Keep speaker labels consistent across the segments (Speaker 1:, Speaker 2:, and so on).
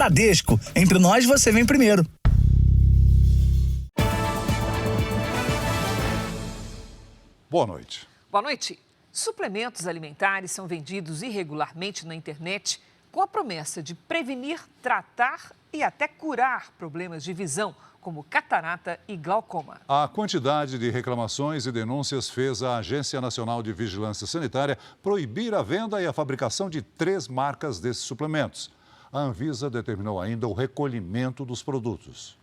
Speaker 1: Bradesco, entre nós você vem primeiro.
Speaker 2: Boa noite.
Speaker 3: Boa noite. Suplementos alimentares são vendidos irregularmente na internet com a promessa de prevenir, tratar e até curar problemas de visão, como catarata e glaucoma.
Speaker 2: A quantidade de reclamações e denúncias fez a Agência Nacional de Vigilância Sanitária proibir a venda e a fabricação de 3 marcas desses suplementos. A Anvisa determinou ainda o recolhimento dos produtos.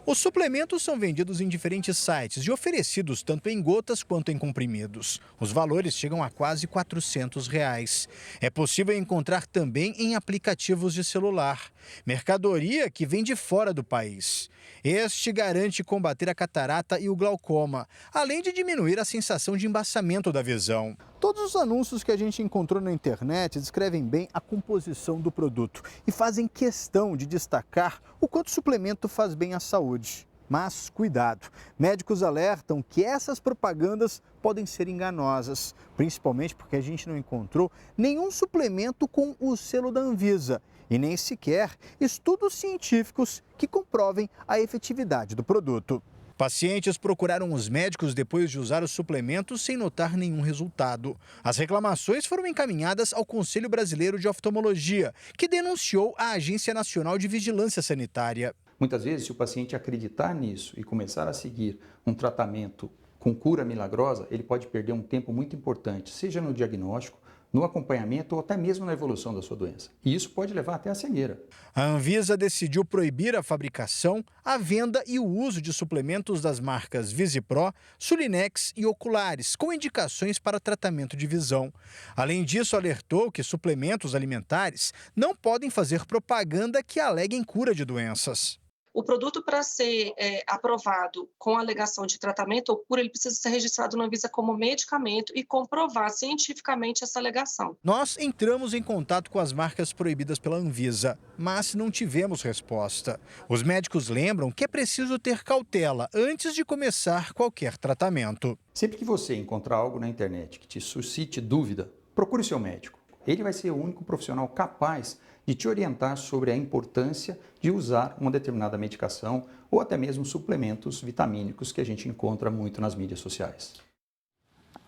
Speaker 4: Os suplementos são vendidos em diferentes sites e oferecidos tanto em gotas quanto em comprimidos. Os valores chegam a quase R$400. É possível encontrar também em aplicativos de celular. Mercadoria que vem de fora do país. Este garante combater a catarata e o glaucoma, além de diminuir a sensação de embaçamento da visão. Todos os anúncios que a gente encontrou na internet descrevem bem a composição do produto e fazem questão de destacar o quanto o suplemento faz bem à saúde. Mas cuidado, médicos alertam que essas propagandas podem ser enganosas, principalmente porque a gente não encontrou nenhum suplemento com o selo da Anvisa e nem sequer estudos científicos que comprovem a efetividade do produto. Pacientes procuraram os médicos depois de usar os suplementos sem notar nenhum resultado. As reclamações foram encaminhadas ao Conselho Brasileiro de Oftalmologia, que denunciou a Agência Nacional de Vigilância Sanitária.
Speaker 5: Muitas vezes, se o paciente acreditar nisso e começar a seguir um tratamento com cura milagrosa, ele pode perder um tempo muito importante, seja no diagnóstico, no acompanhamento ou até mesmo na evolução da sua doença. E isso pode levar até a cegueira.
Speaker 4: A Anvisa decidiu proibir a fabricação, a venda e o uso de suplementos das marcas Visipro, Sulinex e Oculares, com indicações para tratamento de visão. Além disso, alertou que suplementos alimentares não podem fazer propaganda que aleguem cura de doenças.
Speaker 6: O produto, para ser aprovado com alegação de tratamento ou cura, ele precisa ser registrado na Anvisa como medicamento e comprovar cientificamente essa alegação.
Speaker 4: Nós entramos em contato com as marcas proibidas pela Anvisa, mas não tivemos resposta. Os médicos lembram que é preciso ter cautela antes de começar qualquer tratamento.
Speaker 5: Sempre que você encontrar algo na internet que te suscite dúvida, procure seu médico. Ele vai ser o único profissional capaz de te orientar sobre a importância de usar uma determinada medicação ou até mesmo suplementos vitamínicos que a gente encontra muito nas mídias sociais.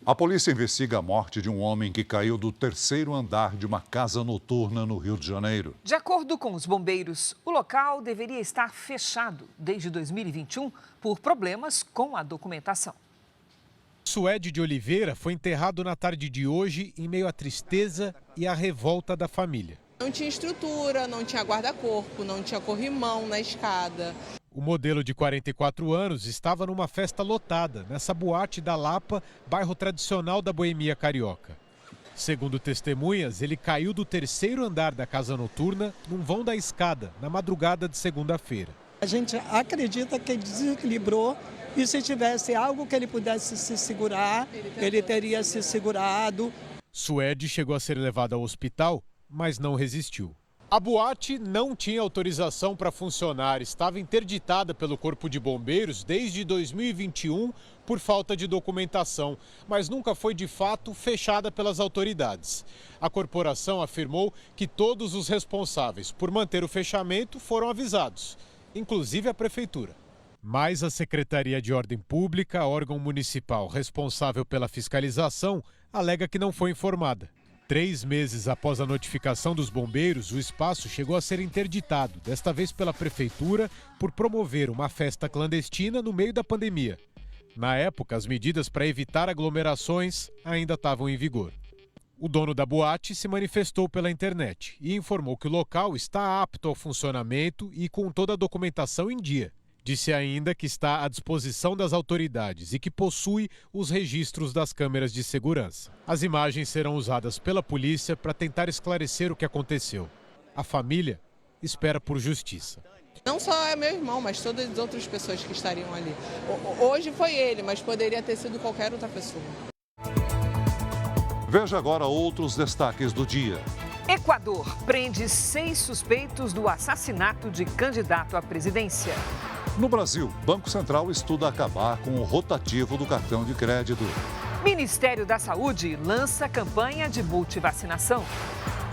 Speaker 2: A polícia investiga a morte de um homem que caiu do 3º andar de uma casa noturna no Rio de Janeiro.
Speaker 3: De acordo com os bombeiros, o local deveria estar fechado desde 2021 por problemas com a documentação.
Speaker 7: Suede de Oliveira foi enterrado na tarde de hoje em meio à tristeza e à revolta da família.
Speaker 8: Não tinha estrutura, não tinha guarda-corpo, não tinha corrimão na escada.
Speaker 7: O modelo de 44 anos estava numa festa lotada, nessa boate da Lapa, bairro tradicional da boemia carioca. Segundo testemunhas, ele caiu do 3º andar da casa noturna num vão da escada, na madrugada de segunda-feira.
Speaker 9: A gente acredita que ele desequilibrou e se tivesse algo que ele pudesse se segurar, ele teria se segurado.
Speaker 7: Suede chegou a ser levado ao hospital, mas não resistiu. A boate não tinha autorização para funcionar, estava interditada pelo Corpo de Bombeiros desde 2021 por falta de documentação, mas nunca foi de fato fechada pelas autoridades. A corporação afirmou que todos os responsáveis por manter o fechamento foram avisados, inclusive a prefeitura. Mas a Secretaria de Ordem Pública, órgão municipal responsável pela fiscalização, alega que não foi informada. 3 meses após a notificação dos bombeiros, o espaço chegou a ser interditado, desta vez pela prefeitura, por promover uma festa clandestina no meio da pandemia. Na época, as medidas para evitar aglomerações ainda estavam em vigor. O dono da boate se manifestou pela internet e informou que o local está apto ao funcionamento e com toda a documentação em dia. Disse ainda que está à disposição das autoridades e que possui os registros das câmeras de segurança. As imagens serão usadas pela polícia para tentar esclarecer o que aconteceu. A família espera por justiça.
Speaker 8: Não só é meu irmão, mas todas as outras pessoas que estariam ali. Hoje foi ele, mas poderia ter sido qualquer outra pessoa.
Speaker 2: Veja agora outros destaques do dia.
Speaker 3: Equador prende 6 suspeitos do assassinato de candidato à presidência.
Speaker 2: No Brasil, Banco Central estuda acabar com o rotativo do cartão de crédito.
Speaker 3: Ministério da Saúde lança campanha de multivacinação.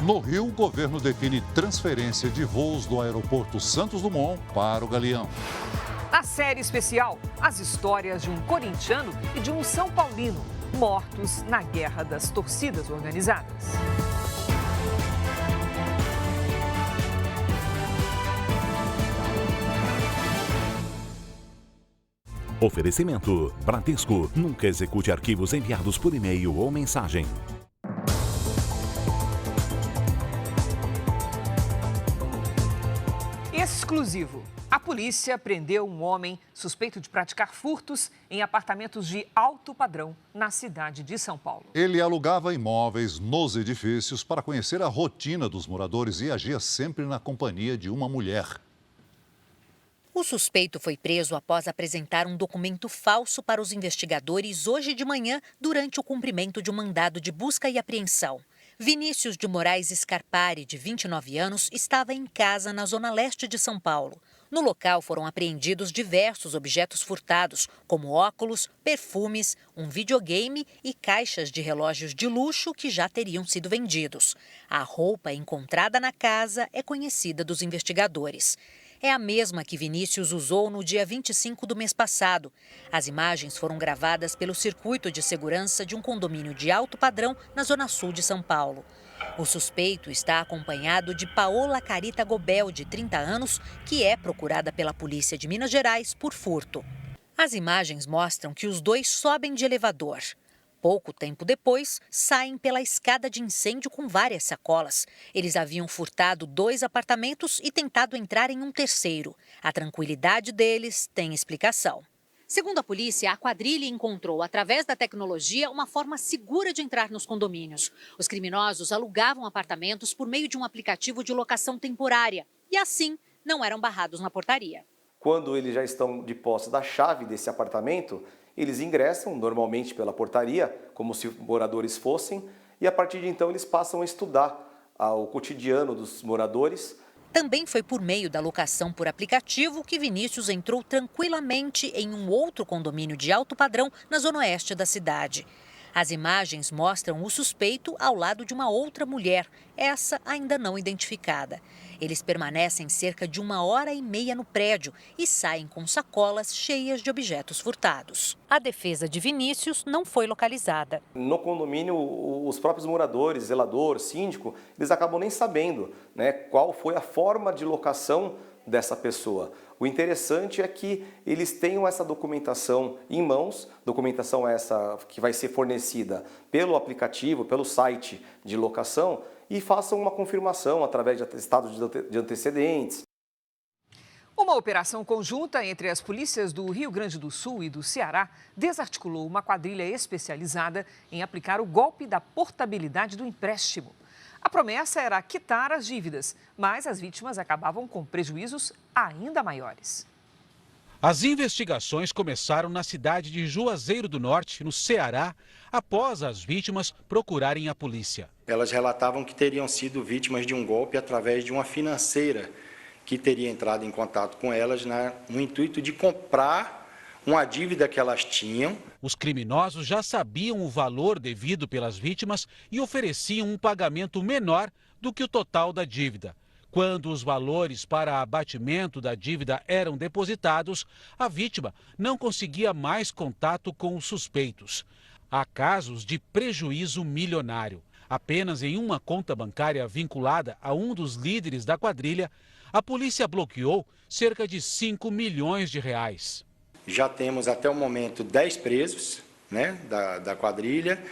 Speaker 2: No Rio, o governo define transferência de voos do aeroporto Santos Dumont para o Galeão.
Speaker 3: Na série especial, as histórias de um corintiano e de um São Paulino mortos na guerra das torcidas organizadas.
Speaker 10: Oferecimento: Bradesco. Nunca execute arquivos enviados por e-mail ou mensagem.
Speaker 3: Exclusivo. A polícia prendeu um homem suspeito de praticar furtos em apartamentos de alto padrão na cidade de São Paulo.
Speaker 2: Ele alugava imóveis nos edifícios para conhecer a rotina dos moradores e agia sempre na companhia de uma mulher.
Speaker 11: O suspeito foi preso após apresentar um documento falso para os investigadores hoje de manhã durante o cumprimento de um mandado de busca e apreensão. Vinícius de Moraes Scarpari, de 29 anos, estava em casa na zona leste de São Paulo. No local foram apreendidos diversos objetos furtados, como óculos, perfumes, um videogame e caixas de relógios de luxo que já teriam sido vendidos. A roupa encontrada na casa é conhecida dos investigadores. É a mesma que Vinícius usou no dia 25 do mês passado. As imagens foram gravadas pelo circuito de segurança de um condomínio de alto padrão na zona sul de São Paulo. O suspeito está acompanhado de Paola Carita Gobel, de 30 anos, que é procurada pela Polícia de Minas Gerais por furto. As imagens mostram que os dois sobem de elevador. Pouco tempo depois, saem pela escada de incêndio com várias sacolas. Eles haviam furtado 2 apartamentos e tentado entrar em um terceiro. A tranquilidade deles tem explicação. Segundo a polícia, a quadrilha encontrou, através da tecnologia, uma forma segura de entrar nos condomínios. Os criminosos alugavam apartamentos por meio de um aplicativo de locação temporária e, assim, não eram barrados na portaria.
Speaker 12: Quando eles já estão de posse da chave desse apartamento, eles ingressam normalmente pela portaria, como se moradores fossem, e a partir de então eles passam a estudar o cotidiano dos moradores.
Speaker 11: Também foi por meio da locação por aplicativo que Vinícius entrou tranquilamente em um outro condomínio de alto padrão na zona oeste da cidade. As imagens mostram o suspeito ao lado de uma outra mulher, essa ainda não identificada. Eles permanecem cerca de 1h30 no prédio e saem com sacolas cheias de objetos furtados. A defesa de Vinícius não foi localizada.
Speaker 12: No condomínio, os próprios moradores, zelador, síndico, eles acabam nem sabendo, né, qual foi a forma de locação dessa pessoa. O interessante é que eles tenham essa documentação em mãos, documentação essa que vai ser fornecida pelo aplicativo, pelo site de locação, e façam uma confirmação através de atestados de antecedentes.
Speaker 3: Uma operação conjunta entre as polícias do Rio Grande do Sul e do Ceará desarticulou uma quadrilha especializada em aplicar o golpe da portabilidade do empréstimo. A promessa era quitar as dívidas, mas as vítimas acabavam com prejuízos ainda maiores.
Speaker 13: As investigações começaram na cidade de Juazeiro do Norte, no Ceará, após as vítimas procurarem a polícia.
Speaker 14: Elas relatavam que teriam sido vítimas de um golpe através de uma financeira que teria entrado em contato com elas no intuito de comprar uma dívida que elas tinham.
Speaker 13: Os criminosos já sabiam o valor devido pelas vítimas e ofereciam um pagamento menor do que o total da dívida. Quando os valores para abatimento da dívida eram depositados, a vítima não conseguia mais contato com os suspeitos. Há casos de prejuízo milionário. Apenas em uma conta bancária vinculada a um dos líderes da quadrilha, a polícia bloqueou cerca de 5 milhões de reais.
Speaker 14: Já temos até o momento 10 presos, né, da quadrilha,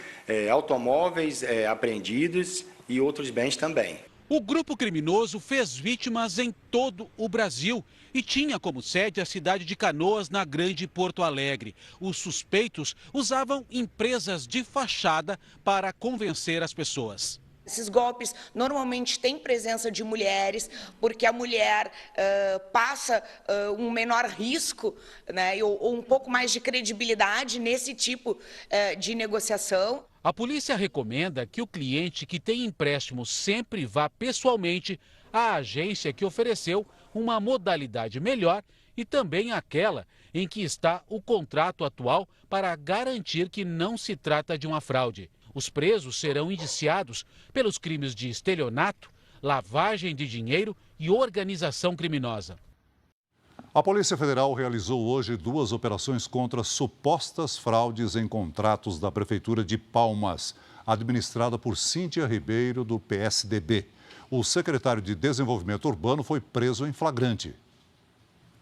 Speaker 14: automóveis apreendidos e outros bens também.
Speaker 13: O grupo criminoso fez vítimas em todo o Brasil e tinha como sede a cidade de Canoas, na Grande Porto Alegre. Os suspeitos usavam empresas de fachada para convencer as pessoas.
Speaker 15: Esses golpes normalmente têm presença de mulheres, porque a mulher passa um menor risco, né, ou um pouco mais de credibilidade nesse tipo de negociação.
Speaker 13: A polícia recomenda que o cliente que tem empréstimo sempre vá pessoalmente à agência que ofereceu uma modalidade melhor e também aquela em que está o contrato atual para garantir que não se trata de uma fraude. Os presos serão indiciados pelos crimes de estelionato, lavagem de dinheiro e organização criminosa.
Speaker 2: A Polícia Federal realizou hoje 2 operações contra supostas fraudes em contratos da Prefeitura de Palmas, administrada por Cíntia Ribeiro, do PSDB. O secretário de Desenvolvimento Urbano foi preso em flagrante.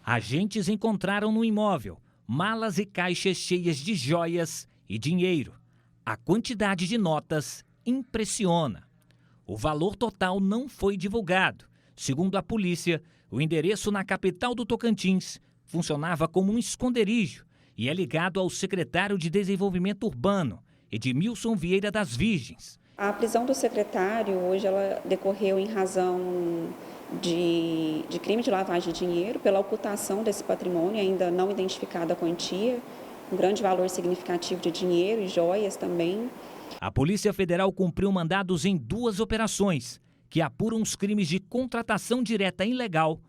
Speaker 16: Agentes encontraram no imóvel malas e caixas cheias de joias e dinheiro. A quantidade de notas impressiona. O valor total não foi divulgado. Segundo a polícia, o endereço na capital do Tocantins funcionava como um esconderijo e é ligado ao secretário de Desenvolvimento Urbano, Edmilson Vieira das Virgens.
Speaker 17: A prisão do secretário hoje ela decorreu em razão de crime de lavagem de dinheiro pela ocultação desse patrimônio, ainda não identificada a quantia, um grande valor significativo de dinheiro e joias também.
Speaker 16: A Polícia Federal cumpriu mandados em 2 operações que apuram os crimes de contratação direta ilegal,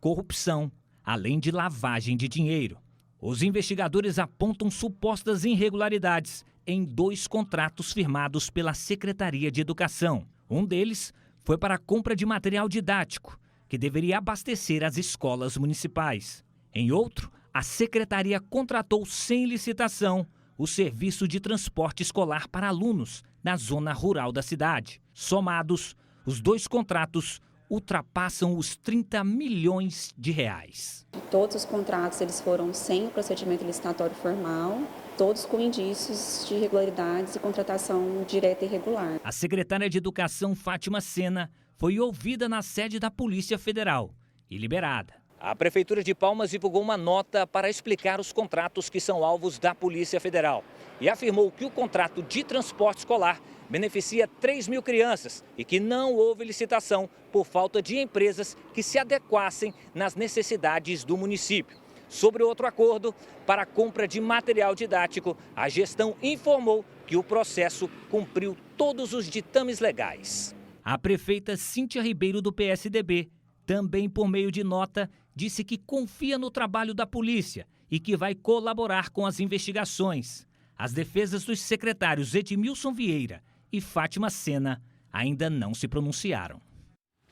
Speaker 16: corrupção, além de lavagem de dinheiro. Os investigadores apontam supostas irregularidades em 2 contratos firmados pela Secretaria de Educação. Um deles foi para a compra de material didático, que deveria abastecer as escolas municipais. Em outro, a Secretaria contratou sem licitação o serviço de transporte escolar para alunos na zona rural da cidade. Somados, os 2 contratos ultrapassam os 30 milhões de reais.
Speaker 17: Todos os contratos eles foram sem o procedimento licitatório formal, todos com indícios de irregularidades e contratação direta e irregular.
Speaker 16: A secretária de Educação, Fátima Sena, foi ouvida na sede da Polícia Federal e liberada. A Prefeitura de Palmas divulgou uma nota para explicar os contratos que são alvos da Polícia Federal e afirmou que o contrato de transporte escolar beneficia 3 mil crianças e que não houve licitação por falta de empresas que se adequassem nas necessidades do município. Sobre outro acordo, para a compra de material didático, a gestão informou que o processo cumpriu todos os ditames legais. A prefeita Cíntia Ribeiro, do PSDB, também por meio de nota, disse que confia no trabalho da polícia e que vai colaborar com as investigações. As defesas dos secretários Edmilson Vieira e Fátima Sena ainda não se pronunciaram.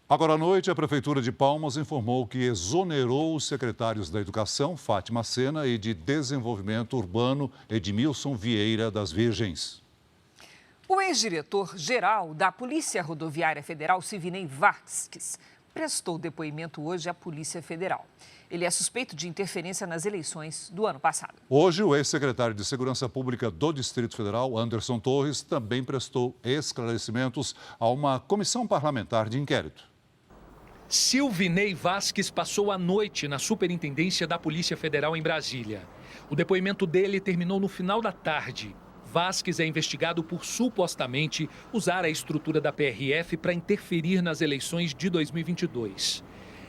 Speaker 2: Agora à noite, a Prefeitura de Palmas informou que exonerou os secretários da Educação, Fátima Sena, e de Desenvolvimento Urbano, Edmilson Vieira das Virgens.
Speaker 3: O ex-diretor-geral da Polícia Rodoviária Federal, Silvinei Vasques, prestou depoimento hoje à Polícia Federal. Ele é suspeito de interferência nas eleições do ano passado.
Speaker 2: Hoje, o ex-secretário de Segurança Pública do Distrito Federal, Anderson Torres, também prestou esclarecimentos a uma comissão parlamentar de inquérito.
Speaker 18: Silvinei Vasques passou a noite na Superintendência da Polícia Federal em Brasília. O depoimento dele terminou no final da tarde. Vasques é investigado por supostamente usar a estrutura da PRF para interferir nas eleições de 2022.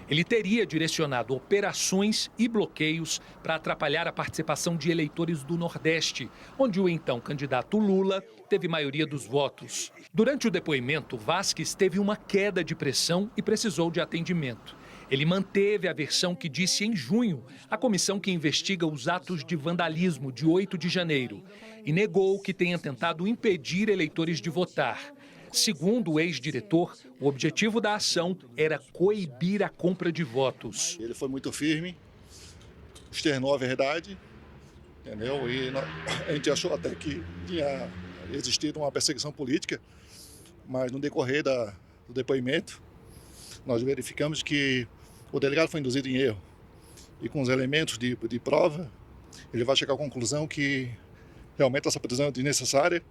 Speaker 18: Ele teria direcionado operações e bloqueios para atrapalhar a participação de eleitores do Nordeste, onde o então candidato Lula teve maioria dos votos. Durante o depoimento, Vasques teve uma queda de pressão e precisou de atendimento. Ele manteve a versão que disse em junho à comissão que investiga os atos de vandalismo de 8 de janeiro e negou que tenha tentado impedir eleitores de votar. Segundo o ex-diretor, o objetivo da ação era coibir a compra de votos.
Speaker 19: Ele foi muito firme, externou a verdade, entendeu? E a gente achou até que tinha existido uma perseguição política, mas no decorrer do depoimento, nós verificamos que o delegado foi induzido em erro. E com os elementos de prova, ele vai chegar à conclusão que realmente essa prisão é desnecessária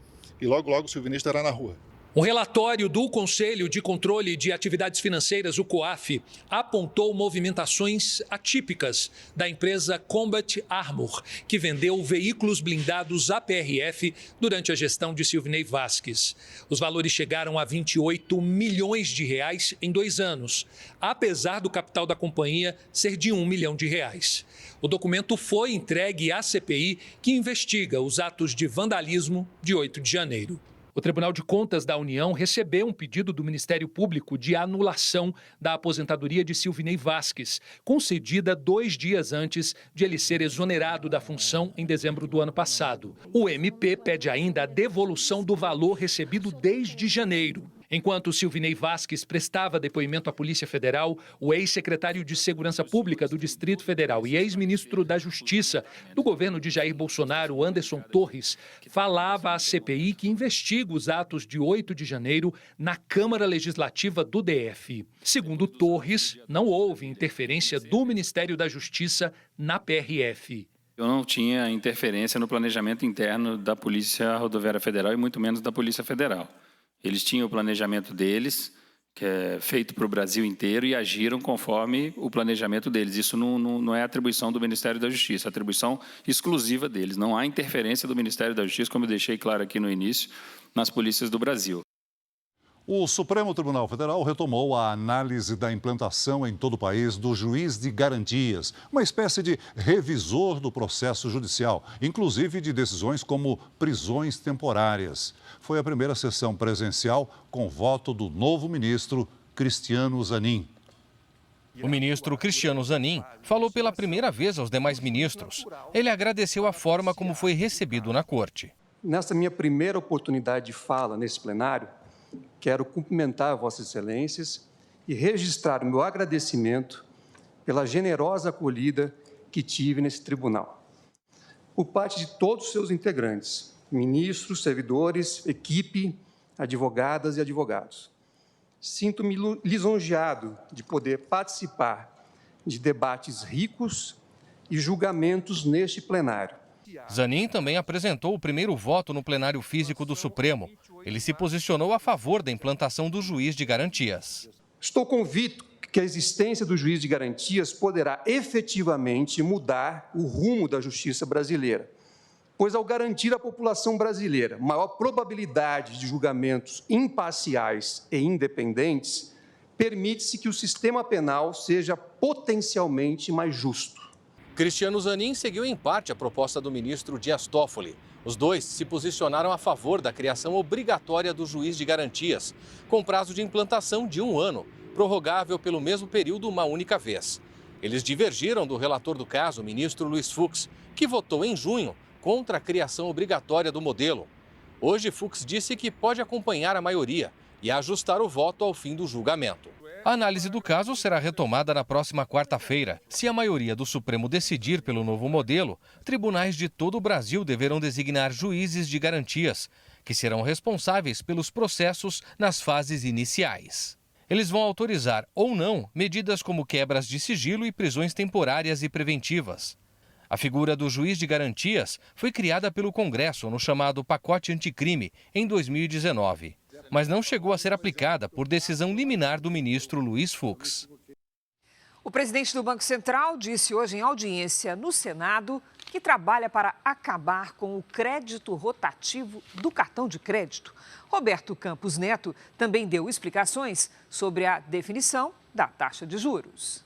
Speaker 19: e logo o Silvinei estará na rua.
Speaker 18: O relatório do Conselho de Controle de Atividades Financeiras, o COAF, apontou movimentações atípicas da empresa Combat Armor, que vendeu veículos blindados à PRF durante a gestão de Silvinei Vasques. Os valores chegaram a 28 milhões de reais em 2 anos, apesar do capital da companhia ser de 1 milhão de reais. O documento foi entregue à CPI, que investiga os atos de vandalismo de 8 de janeiro. O Tribunal de Contas da União recebeu um pedido do Ministério Público de anulação da aposentadoria de Silvinei Vasques, concedida 2 dias antes de ele ser exonerado da função em dezembro do ano passado. O MP pede ainda a devolução do valor recebido desde janeiro. Enquanto Silvinei Vasques prestava depoimento à Polícia Federal, o ex-secretário de Segurança Pública do Distrito Federal e ex-ministro da Justiça do governo de Jair Bolsonaro, Anderson Torres, falava à CPI que investiga os atos de 8 de janeiro na Câmara Legislativa do DF. Segundo Torres, não houve interferência do Ministério da Justiça na PRF.
Speaker 20: Eu não tinha interferência no planejamento interno da Polícia Rodoviária Federal e muito menos da Polícia Federal. Eles tinham o planejamento deles, que é feito para o Brasil inteiro, e agiram conforme o planejamento deles. Isso não é atribuição do Ministério da Justiça, é atribuição exclusiva deles. Não há interferência do Ministério da Justiça, como eu deixei claro aqui no início, nas polícias do Brasil.
Speaker 2: O Supremo Tribunal Federal retomou a análise da implantação em todo o país do juiz de garantias, uma espécie de revisor do processo judicial, inclusive de decisões como prisões temporárias. Foi a primeira sessão presencial com voto do novo ministro Cristiano Zanin.
Speaker 21: O ministro Cristiano Zanin falou pela primeira vez aos demais ministros. Ele agradeceu a forma como foi recebido na corte.
Speaker 22: Nessa minha primeira oportunidade de fala nesse plenário, quero cumprimentar Vossas Excelências e registrar o meu agradecimento pela generosa acolhida que tive nesse tribunal. Por parte de todos os seus integrantes, ministros, servidores, equipe, advogadas e advogados. Sinto-me lisonjeado de poder participar de debates ricos e julgamentos neste plenário.
Speaker 21: Zanin também apresentou o primeiro voto no plenário físico do Supremo. Ele se posicionou a favor da implantação do juiz de garantias.
Speaker 22: Estou convicto que a existência do juiz de garantias poderá efetivamente mudar o rumo da justiça brasileira, pois ao garantir à população brasileira maior probabilidade de julgamentos imparciais e independentes, permite-se que o sistema penal seja potencialmente mais justo.
Speaker 21: Cristiano Zanin seguiu em parte a proposta do ministro Dias Toffoli. Os dois se posicionaram a favor da criação obrigatória do juiz de garantias, com prazo de implantação de 1 ano, prorrogável pelo mesmo período uma única vez. Eles divergiram do relator do caso, o ministro Luiz Fux, que votou em junho contra a criação obrigatória do modelo. Hoje, Fux disse que pode acompanhar a maioria e ajustar o voto ao fim do julgamento. A análise do caso será retomada na próxima quarta-feira. Se a maioria do Supremo decidir pelo novo modelo, tribunais de todo o Brasil deverão designar juízes de garantias, que serão responsáveis pelos processos nas fases iniciais. Eles vão autorizar ou não medidas como quebras de sigilo e prisões temporárias e preventivas. A figura do juiz de garantias foi criada pelo Congresso no chamado Pacote Anticrime em 2019. Mas não chegou a ser aplicada por decisão liminar do ministro Luiz Fux.
Speaker 3: O presidente do Banco Central disse hoje em audiência no Senado que trabalha para acabar com o crédito rotativo do cartão de crédito. Roberto Campos Neto também deu explicações sobre a definição da taxa de juros.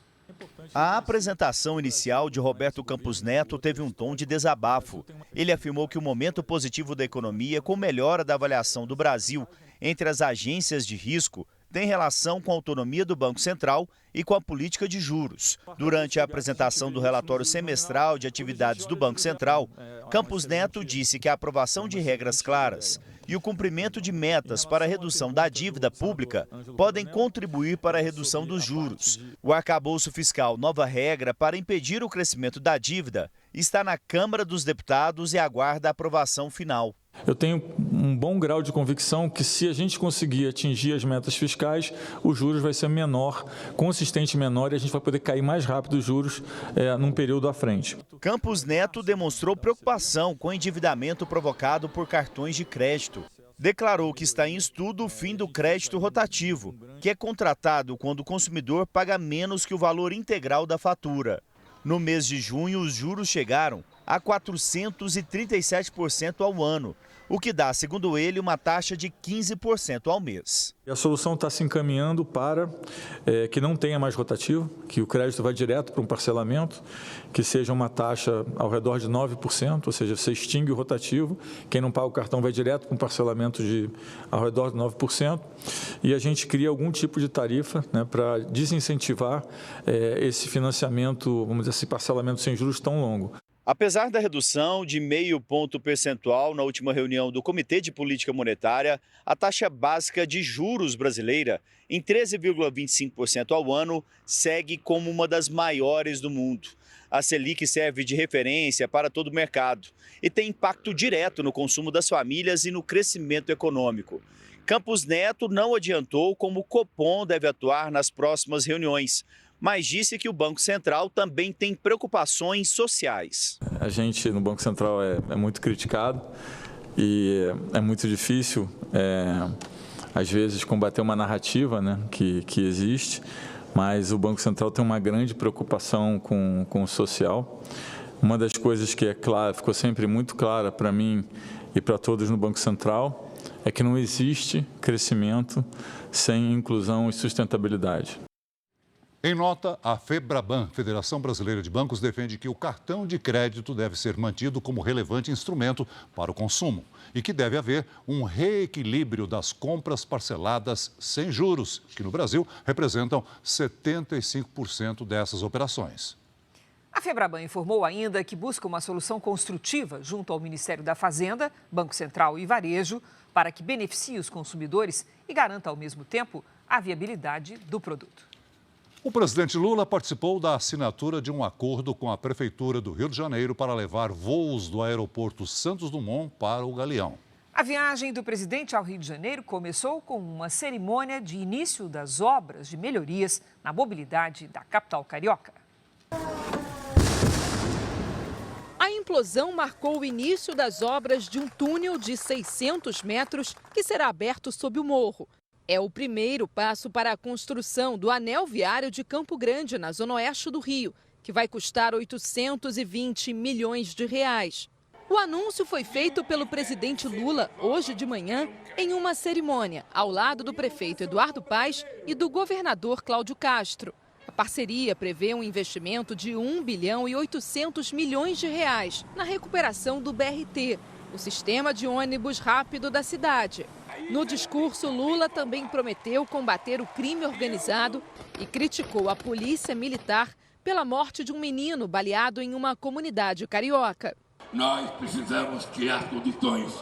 Speaker 1: A apresentação inicial de Roberto Campos Neto teve um tom de desabafo. Ele afirmou que o momento positivo da economia, com melhora da avaliação do Brasil entre as agências de risco, tem relação com a autonomia do Banco Central e com a política de juros. Durante a apresentação do relatório semestral de atividades do Banco Central, Campos Neto disse que a aprovação de regras claras e o cumprimento de metas para a redução da dívida pública podem contribuir para a redução dos juros. O arcabouço fiscal Nova Regra para impedir o crescimento da dívida está na Câmara dos Deputados e aguarda a aprovação final.
Speaker 23: Eu tenho um bom grau de convicção que se a gente conseguir atingir as metas fiscais, os juros vai ser menor, consistente menor, e a gente vai poder cair mais rápido os juros num período à frente.
Speaker 1: Campos Neto demonstrou preocupação com o endividamento provocado por cartões de crédito. Declarou que está em estudo o fim do crédito rotativo, que é contratado quando o consumidor paga menos que o valor integral da fatura. No mês de junho, os juros chegaram a 437% ao ano, o que dá, segundo ele, uma taxa de 15% ao mês.
Speaker 23: A solução está se encaminhando para que não tenha mais rotativo, que o crédito vá direto para um parcelamento, que seja uma taxa ao redor de 9%, ou seja, você extingue o rotativo, quem não paga o cartão vai direto para um parcelamento ao redor de 9%, e a gente cria algum tipo de tarifa, né, para desincentivar esse financiamento, vamos dizer assim, parcelamento sem juros tão longo.
Speaker 1: Apesar da redução de 0,5 ponto percentual na última reunião do Comitê de Política Monetária, a taxa básica de juros brasileira, em 13,25% ao ano, segue como uma das maiores do mundo. A Selic serve de referência para todo o mercado e tem impacto direto no consumo das famílias e no crescimento econômico. Campos Neto não adiantou como o Copom deve atuar nas próximas reuniões, mas disse que o Banco Central também tem preocupações sociais.
Speaker 23: A gente no Banco Central é muito criticado e é muito difícil, às vezes, combater uma narrativa, né, que existe, mas o Banco Central tem uma grande preocupação com o social. Uma das coisas que ficou sempre muito clara para mim e para todos no Banco Central é que não existe crescimento sem inclusão e sustentabilidade.
Speaker 2: Em nota, a FEBRABAN, Federação Brasileira de Bancos, defende que o cartão de crédito deve ser mantido como relevante instrumento para o consumo e que deve haver um reequilíbrio das compras parceladas sem juros, que no Brasil representam 75% dessas operações.
Speaker 3: A FEBRABAN informou ainda que busca uma solução construtiva junto ao Ministério da Fazenda, Banco Central e Varejo para que beneficie os consumidores e garanta, ao mesmo tempo, a viabilidade do produto.
Speaker 2: O presidente Lula participou da assinatura de um acordo com a Prefeitura do Rio de Janeiro para levar voos do aeroporto Santos Dumont para o Galeão.
Speaker 3: A viagem do presidente ao Rio de Janeiro começou com uma cerimônia de início das obras de melhorias na mobilidade da capital carioca.
Speaker 4: A implosão marcou o início das obras de um túnel de 600 metros que será aberto sob o morro. É o primeiro passo para a construção do anel viário de Campo Grande, na zona oeste do Rio, que vai custar 820 milhões de reais. O anúncio foi feito pelo presidente Lula hoje de manhã em uma cerimônia ao lado do prefeito Eduardo Paes e do governador Cláudio Castro. A parceria prevê um investimento de 1 bilhão e 800 milhões de reais na recuperação do BRT, o sistema de ônibus rápido da cidade. No discurso, Lula também prometeu combater o crime organizado e criticou a polícia militar pela morte de um menino baleado em uma comunidade carioca.
Speaker 5: Nós precisamos criar condições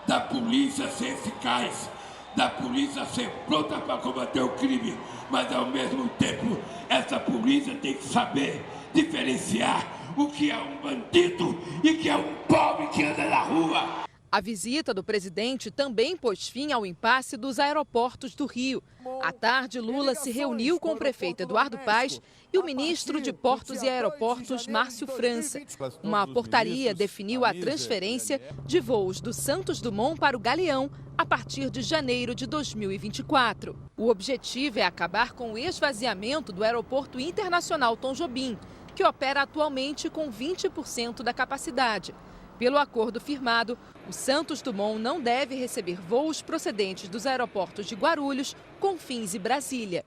Speaker 5: da polícia ser eficaz, da polícia ser pronta para combater o crime, mas ao mesmo tempo essa polícia tem que saber diferenciar o que é um bandido e o que é um pobre que anda na rua.
Speaker 4: A visita do presidente também pôs fim ao impasse dos aeroportos do Rio. À tarde, Lula se reuniu com o prefeito Eduardo Paes e o ministro de Portos e Aeroportos, Márcio França. Uma portaria definiu a transferência de voos do Santos Dumont para o Galeão a partir de janeiro de 2024. O objetivo é acabar com o esvaziamento do Aeroporto Internacional Tom Jobim, que opera atualmente com 20% da capacidade. Pelo acordo firmado, o Santos Dumont não deve receber voos procedentes dos aeroportos de Guarulhos, Confins e Brasília.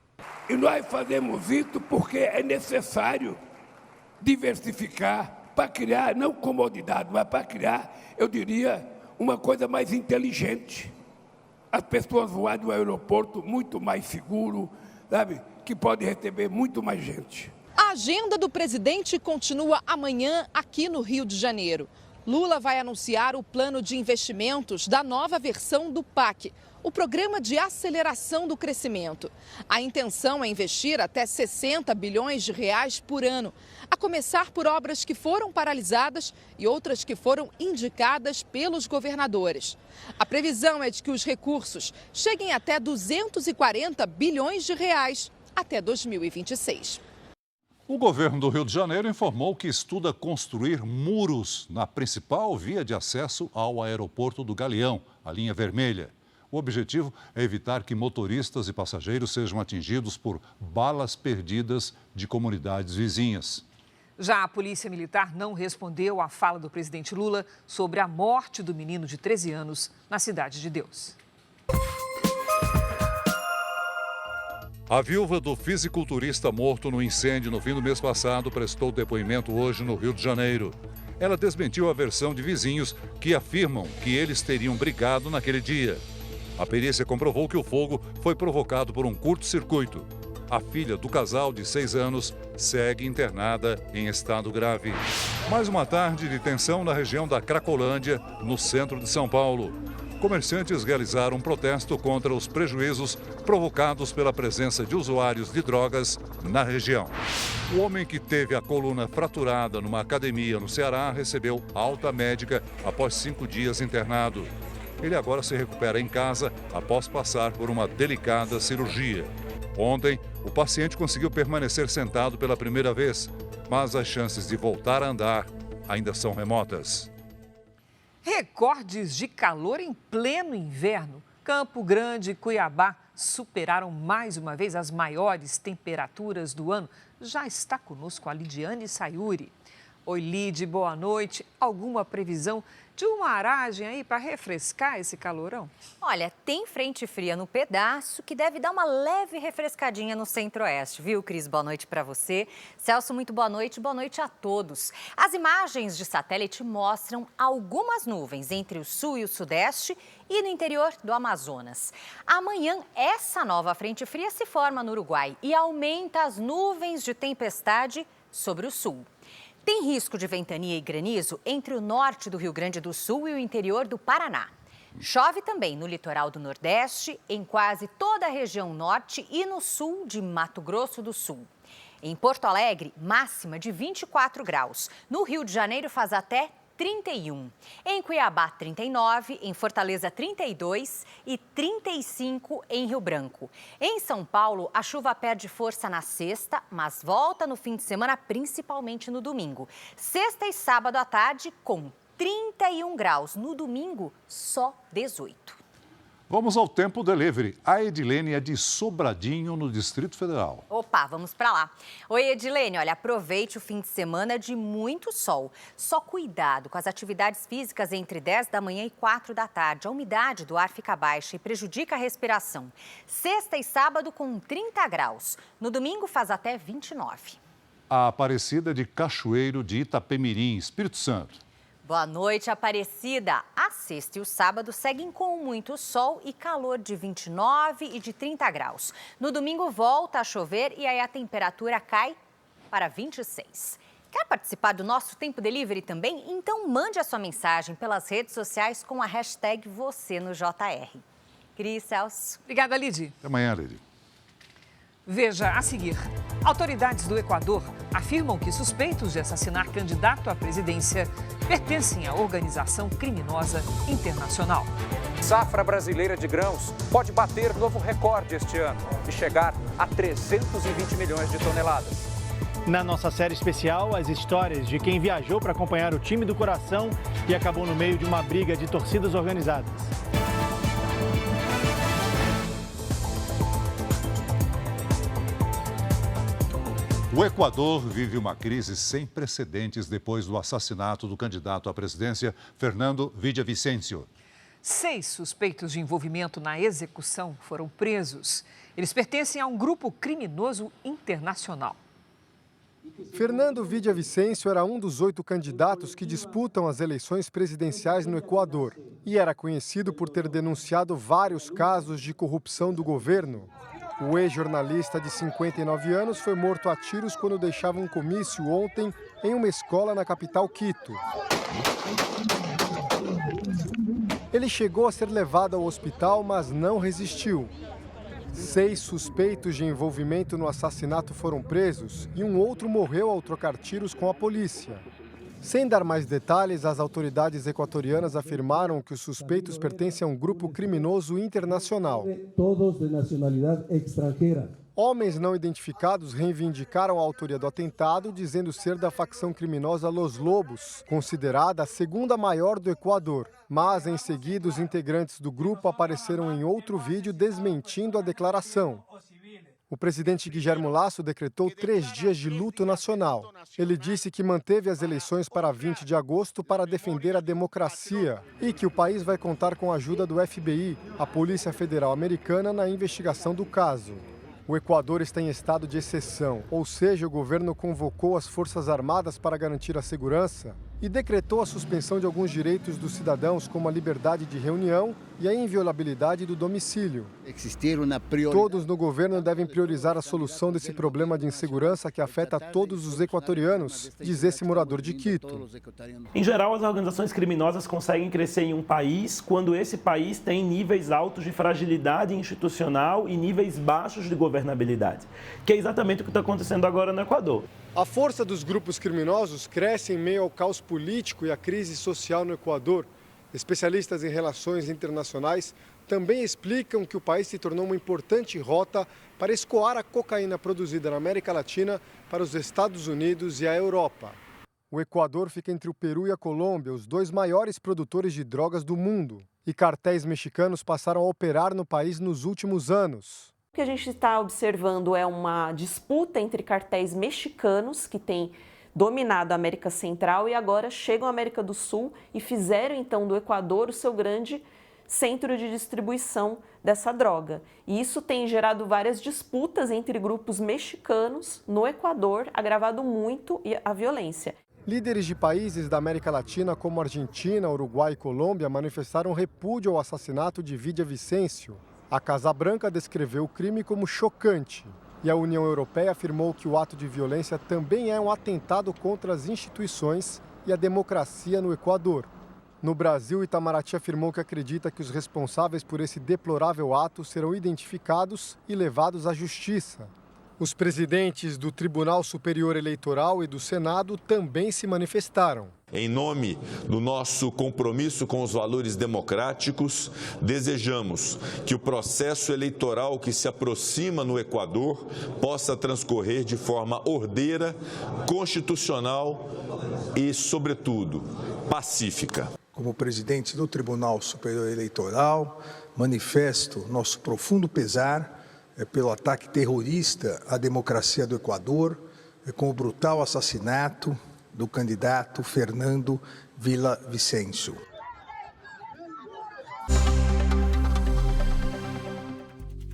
Speaker 5: E nós fazemos isso porque é necessário diversificar para criar, não comodidade, mas para criar, eu diria, uma coisa mais inteligente. As pessoas voarem no aeroporto muito mais seguro, sabe, que pode receber muito mais gente.
Speaker 4: A agenda do presidente continua amanhã aqui no Rio de Janeiro. Lula vai anunciar o plano de investimentos da nova versão do PAC, o Programa de Aceleração do Crescimento. A intenção é investir até 60 bilhões de reais por ano, a começar por obras que foram paralisadas e outras que foram indicadas pelos governadores. A previsão é de que os recursos cheguem até 240 bilhões de reais até 2026.
Speaker 2: O governo do Rio de Janeiro informou que estuda construir muros na principal via de acesso ao aeroporto do Galeão, a linha vermelha. O objetivo é evitar que motoristas e passageiros sejam atingidos por balas perdidas de comunidades vizinhas.
Speaker 3: Já a Polícia Militar não respondeu à fala do presidente Lula sobre a morte do menino de 13 anos na Cidade de Deus.
Speaker 2: A viúva do fisiculturista morto no incêndio no fim do mês passado prestou depoimento hoje no Rio de Janeiro. Ela desmentiu a versão de vizinhos que afirmam que eles teriam brigado naquele dia. A perícia comprovou que o fogo foi provocado por um curto-circuito. A filha do casal, de 6 anos, segue internada em estado grave. Mais uma tarde de tensão na região da Cracolândia, no centro de São Paulo. Comerciantes realizaram um protesto contra os prejuízos provocados pela presença de usuários de drogas na região. O homem que teve a coluna fraturada numa academia no Ceará recebeu alta médica após 5 dias internado. Ele agora se recupera em casa após passar por uma delicada cirurgia. Ontem, o paciente conseguiu permanecer sentado pela primeira vez, mas as chances de voltar a andar ainda são remotas.
Speaker 3: Recordes de calor em pleno inverno. Campo Grande e Cuiabá superaram mais uma vez as maiores temperaturas do ano. Já está conosco a Lidiane Sayuri. Oi, Lid, boa noite. Alguma previsão de uma aragem aí para refrescar esse calorão?
Speaker 6: Olha, tem frente fria no pedaço que deve dar uma leve refrescadinha no centro-oeste, viu, Cris? Boa noite para você. Celso, muito boa noite a todos. As imagens de satélite mostram algumas nuvens entre o sul e o sudeste e no interior do Amazonas. Amanhã, essa nova frente fria se forma no Uruguai e aumenta as nuvens de tempestade sobre o sul. Tem risco de ventania e granizo entre o norte do Rio Grande do Sul e o interior do Paraná. Chove também no litoral do Nordeste, em quase toda a região norte e no sul de Mato Grosso do Sul. Em Porto Alegre, máxima de 24 graus. No Rio de Janeiro faz até 31. Em Cuiabá, 39. Em Fortaleza, 32. E 35 em Rio Branco. Em São Paulo, a chuva perde força na sexta, mas volta no fim de semana, principalmente no domingo. Sexta e sábado à tarde, com 31 graus. No domingo, só 18.
Speaker 2: Vamos ao Tempo Delivery. A Edilene é de Sobradinho, no Distrito Federal.
Speaker 6: Opa, vamos para lá. Oi, Edilene, olha, aproveite o fim de semana de muito sol. Só cuidado com as atividades físicas entre 10 da manhã e 4 da tarde. A umidade do ar fica baixa e prejudica a respiração. Sexta e sábado com 30 graus. No domingo faz até 29.
Speaker 2: A Aparecida de Cachoeiro de Itapemirim, Espírito Santo.
Speaker 6: Boa noite, Aparecida. A sexta e o sábado seguem com muito sol e calor de 29 e de 30 graus. No domingo volta a chover e aí a temperatura cai para 26. Quer participar do nosso Tempo Delivery também? Então mande a sua mensagem pelas redes sociais com a hashtag #VocêNoJR. Cris, Celso.
Speaker 3: Obrigada, Lid.
Speaker 2: Até amanhã, Lid.
Speaker 3: Veja a seguir. Autoridades do Equador afirmam que suspeitos de assassinar candidato à presidência pertencem à organização criminosa internacional.
Speaker 7: Safra brasileira de grãos pode bater novo recorde este ano e chegar a 320 milhões de toneladas.
Speaker 9: Na nossa série especial, as histórias de quem viajou para acompanhar o time do coração e acabou no meio de uma briga de torcidas organizadas.
Speaker 2: O Equador vive uma crise sem precedentes depois do assassinato do candidato à presidência, Fernando Villavicencio.
Speaker 3: 6 suspeitos de envolvimento na execução foram presos. Eles pertencem a um grupo criminoso internacional.
Speaker 24: Fernando Villavicencio era um dos 8 candidatos que disputam as eleições presidenciais no Equador e era conhecido por ter denunciado vários casos de corrupção do governo. O ex-jornalista de 59 anos foi morto a tiros quando deixava um comício ontem em uma escola na capital Quito. Ele chegou a ser levado ao hospital, mas não resistiu. 6 suspeitos de envolvimento no assassinato foram presos e um outro morreu ao trocar tiros com a polícia. Sem dar mais detalhes, as autoridades equatorianas afirmaram que os suspeitos pertencem a um grupo criminoso internacional.
Speaker 25: Todos de nacionalidade estrangeira.
Speaker 24: Homens não identificados reivindicaram a autoria do atentado, dizendo ser da facção criminosa Los Lobos, considerada a segunda maior do Equador. Mas, em seguida, os integrantes do grupo apareceram em outro vídeo desmentindo a declaração. O presidente Guilherme Lasso decretou 3 dias de luto nacional. Ele disse que manteve as eleições para 20 de agosto para defender a democracia e que o país vai contar com a ajuda do FBI, a Polícia Federal Americana, na investigação do caso. O Equador está em estado de exceção, ou seja, o governo convocou as Forças Armadas para garantir a segurança e decretou a suspensão de alguns direitos dos cidadãos, como a liberdade de reunião e a inviolabilidade do domicílio. Todos no governo devem priorizar a solução desse problema de insegurança que afeta todos os equatorianos, diz esse morador de Quito.
Speaker 8: Em geral, as organizações criminosas conseguem crescer em um país quando esse país tem níveis altos de fragilidade institucional e níveis baixos de governabilidade, que é exatamente o que está acontecendo agora no Equador.
Speaker 24: A força dos grupos criminosos cresce em meio ao caos político e à crise social no Equador. Especialistas em relações internacionais também explicam que o país se tornou uma importante rota para escoar a cocaína produzida na América Latina para os Estados Unidos e a Europa. O Equador fica entre o Peru e a Colômbia, os 2 maiores produtores de drogas do mundo. E cartéis mexicanos passaram a operar no país nos últimos anos.
Speaker 10: O que a gente está observando é uma disputa entre cartéis mexicanos, que têm dominado a América Central e agora chegam à América do Sul e fizeram então do Equador o seu grande centro de distribuição dessa droga. E isso tem gerado várias disputas entre grupos mexicanos no Equador, agravado muito a violência.
Speaker 24: Líderes de países da América Latina, como Argentina, Uruguai e Colômbia, manifestaram repúdio ao assassinato de Vidia Vicêncio. A Casa Branca descreveu o crime como chocante e a União Europeia afirmou que o ato de violência também é um atentado contra as instituições e a democracia no Equador. No Brasil, Itamaraty afirmou que acredita que os responsáveis por esse deplorável ato serão identificados e levados à justiça. Os presidentes do Tribunal Superior Eleitoral e do Senado também se manifestaram.
Speaker 11: Em nome do nosso compromisso com os valores democráticos, desejamos que o processo eleitoral que se aproxima no Equador possa transcorrer de forma ordeira, constitucional e, sobretudo, pacífica.
Speaker 12: Como presidente do Tribunal Superior Eleitoral, manifesto nosso profundo pesar pelo ataque terrorista à democracia do Equador, com o brutal assassinato do candidato Fernando Villavicencio.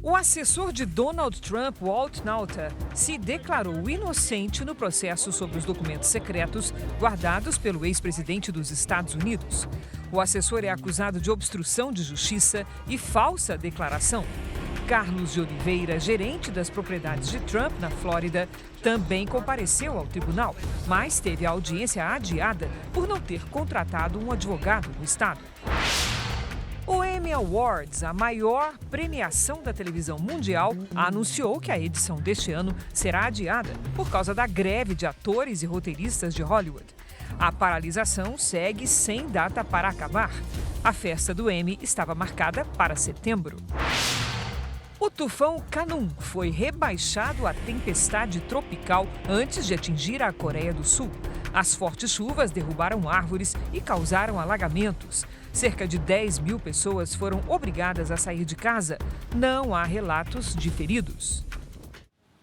Speaker 3: O assessor de Donald Trump, Walt Nauta, se declarou inocente no processo sobre os documentos secretos guardados pelo ex-presidente dos Estados Unidos. O assessor é acusado de obstrução de justiça e falsa declaração. Carlos de Oliveira, gerente das propriedades de Trump na Flórida, também compareceu ao tribunal, mas teve a audiência adiada por não ter contratado um advogado no estado. O Emmy Awards, a maior premiação da televisão mundial, anunciou que a edição deste ano será adiada por causa da greve de atores e roteiristas de Hollywood. A paralisação segue sem data para acabar. A festa do Emmy estava marcada para setembro. O tufão Kanun foi rebaixado a tempestade tropical antes de atingir a Coreia do Sul. As fortes chuvas derrubaram árvores e causaram alagamentos. Cerca de 10 mil pessoas foram obrigadas a sair de casa. Não há relatos de feridos.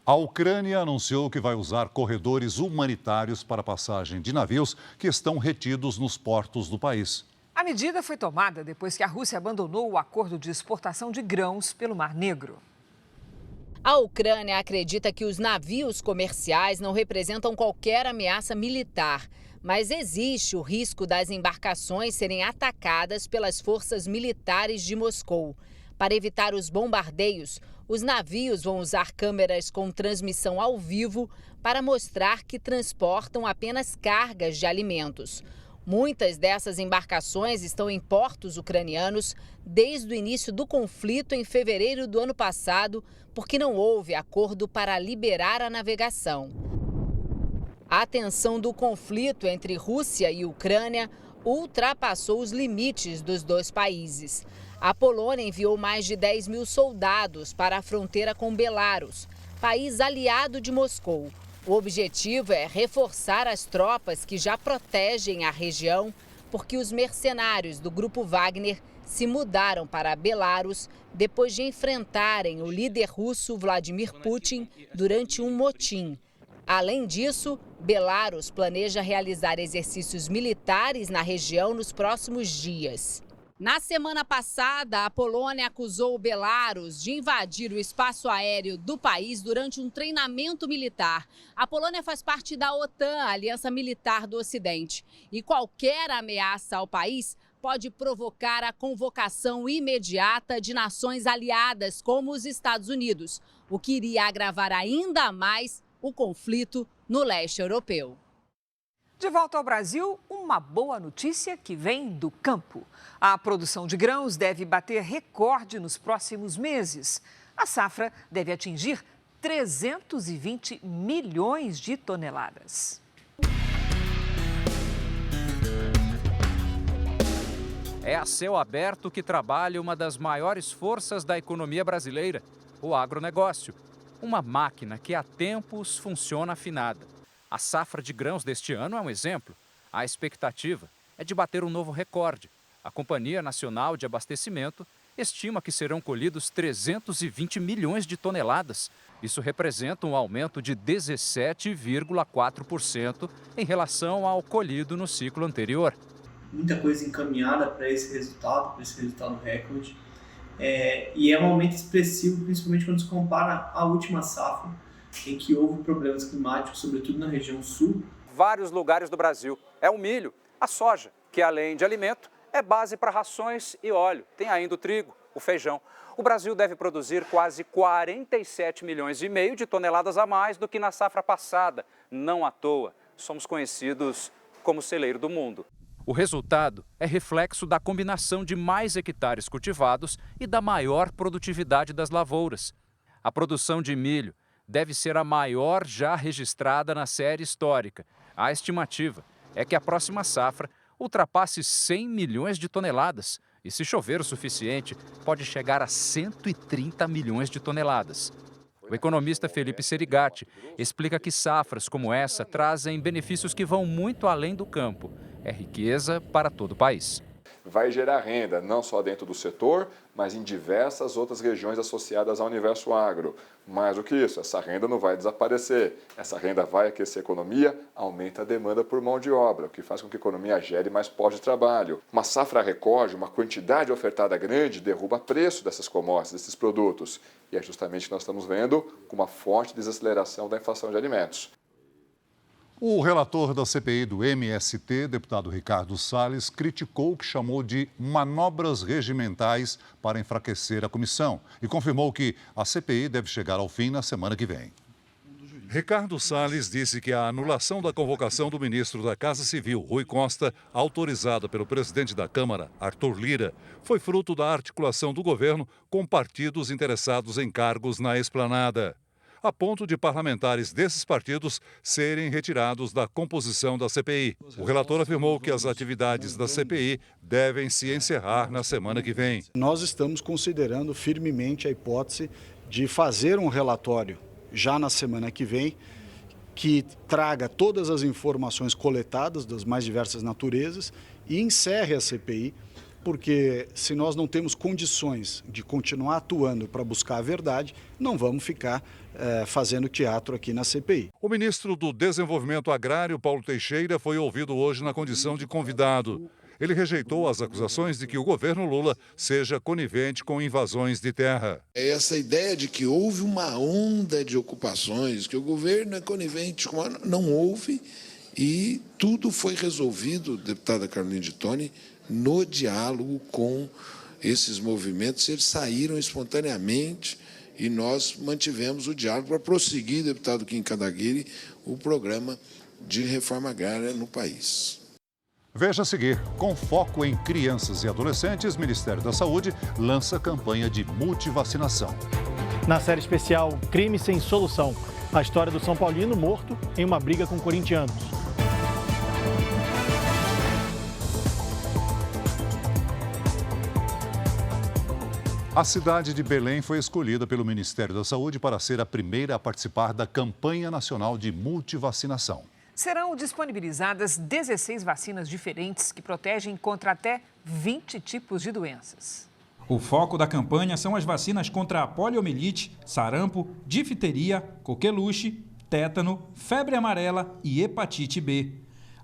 Speaker 2: A Ucrânia anunciou que vai usar corredores humanitários para a passagem de navios que estão retidos nos portos do país.
Speaker 3: A medida foi tomada depois que a Rússia abandonou o acordo de exportação de grãos pelo Mar Negro.
Speaker 4: A Ucrânia acredita que os navios comerciais não representam qualquer ameaça militar, mas existe o risco das embarcações serem atacadas pelas forças militares de Moscou. Para evitar os bombardeios, os navios vão usar câmeras com transmissão ao vivo para mostrar que transportam apenas cargas de alimentos. Muitas dessas embarcações estão em portos ucranianos desde o início do conflito em fevereiro do ano passado, porque não houve acordo para liberar a navegação. A tensão do conflito entre Rússia e Ucrânia ultrapassou os limites dos dois países. A Polônia enviou mais de 10 mil soldados para a fronteira com Belarus, país aliado de Moscou. O objetivo é reforçar as tropas que já protegem a região, porque os mercenários do grupo Wagner se mudaram para Belarus depois de enfrentarem o líder russo Vladimir Putin durante um motim. Além disso, Belarus planeja realizar exercícios militares na região nos próximos dias. Na semana passada, a Polônia acusou Belarus de invadir o espaço aéreo do país durante um treinamento militar. A Polônia faz parte da OTAN, a Aliança Militar do Ocidente, e qualquer ameaça ao país pode provocar a convocação imediata de nações aliadas, como os Estados Unidos, o que iria agravar ainda mais o conflito no leste europeu.
Speaker 3: De volta ao Brasil, uma boa notícia que vem do campo. A produção de grãos deve bater recorde nos próximos meses. A safra deve atingir 320 milhões de toneladas.
Speaker 7: É a céu aberto que trabalha uma das maiores forças da economia brasileira, o agronegócio. Uma máquina que há tempos funciona afinada. A safra de grãos deste ano é um exemplo. A expectativa é de bater um novo recorde. A Companhia Nacional de Abastecimento estima que serão colhidos 320 milhões de toneladas. Isso representa um aumento de 17,4% em relação ao colhido no ciclo anterior.
Speaker 13: Muita coisa encaminhada para esse resultado recorde. E é um aumento expressivo, principalmente quando se compara à última safra, em que houve problemas climáticos, sobretudo na região sul.
Speaker 7: Vários lugares do Brasil. É o milho, a soja, que além de alimento, é base para rações e óleo. Tem ainda o trigo, o feijão. O Brasil deve produzir quase 47 milhões e meio de toneladas a mais do que na safra passada. Não à toa, somos conhecidos como celeiro do mundo. O resultado é reflexo da combinação de mais hectares cultivados e da maior produtividade das lavouras. A produção de milho deve ser a maior já registrada na série histórica. A estimativa é que a próxima safra ultrapasse 100 milhões de toneladas e, se chover o suficiente, pode chegar a 130 milhões de toneladas. O economista Felipe Serigati explica que safras como essa trazem benefícios que vão muito além do campo. É riqueza para todo o país.
Speaker 14: Vai gerar renda, não só dentro do setor, mas em diversas outras regiões associadas ao universo agro. Mais do que isso, essa renda não vai desaparecer. Essa renda vai aquecer a economia, aumenta a demanda por mão de obra, o que faz com que a economia gere mais postos de trabalho. Uma safra recorde, uma quantidade ofertada grande, derruba o preço dessas commodities, desses produtos. E é justamente o que nós estamos vendo com uma forte desaceleração da inflação de alimentos.
Speaker 2: O relator da CPI do MST, deputado Ricardo Salles, criticou o que chamou de manobras regimentais para enfraquecer a comissão e confirmou que a CPI deve chegar ao fim na semana que vem. Ricardo Salles disse que a anulação da convocação do ministro da Casa Civil, Rui Costa, autorizada pelo presidente da Câmara, Arthur Lira, foi fruto da articulação do governo com partidos interessados em cargos na esplanada, a ponto de parlamentares desses partidos serem retirados da composição da CPI. O relator afirmou que as atividades da CPI devem se encerrar na semana que vem.
Speaker 15: Nós estamos considerando firmemente a hipótese de fazer um relatório já na semana que vem, que traga todas as informações coletadas das mais diversas naturezas e encerre a CPI, porque se nós não temos condições de continuar atuando para buscar a verdade, não vamos ficar fazendo teatro aqui na CPI.
Speaker 2: O ministro do Desenvolvimento Agrário, Paulo Teixeira, foi ouvido hoje na condição de convidado. Ele rejeitou as acusações de que o governo Lula seja conivente com invasões de terra.
Speaker 16: Essa ideia de que houve uma onda de ocupações, que o governo é conivente com... Não houve, e tudo foi resolvido, deputada Carolina de Toni, no diálogo com esses movimentos. Eles saíram espontaneamente e nós mantivemos o diálogo para prosseguir, deputado Kim Kataguiri, o programa de reforma agrária no país.
Speaker 2: Veja a seguir, com foco em crianças e adolescentes, o Ministério da Saúde lança campanha de multivacinação.
Speaker 9: Na série especial Crime Sem Solução, a história do São Paulino morto em uma briga com corintianos.
Speaker 2: A cidade de Belém foi escolhida pelo Ministério da Saúde para ser a primeira a participar da campanha nacional de multivacinação.
Speaker 3: Serão disponibilizadas 16 vacinas diferentes que protegem contra até 20 tipos de doenças.
Speaker 17: O foco da campanha são as vacinas contra a poliomielite, sarampo, difteria, coqueluche, tétano, febre amarela e hepatite B.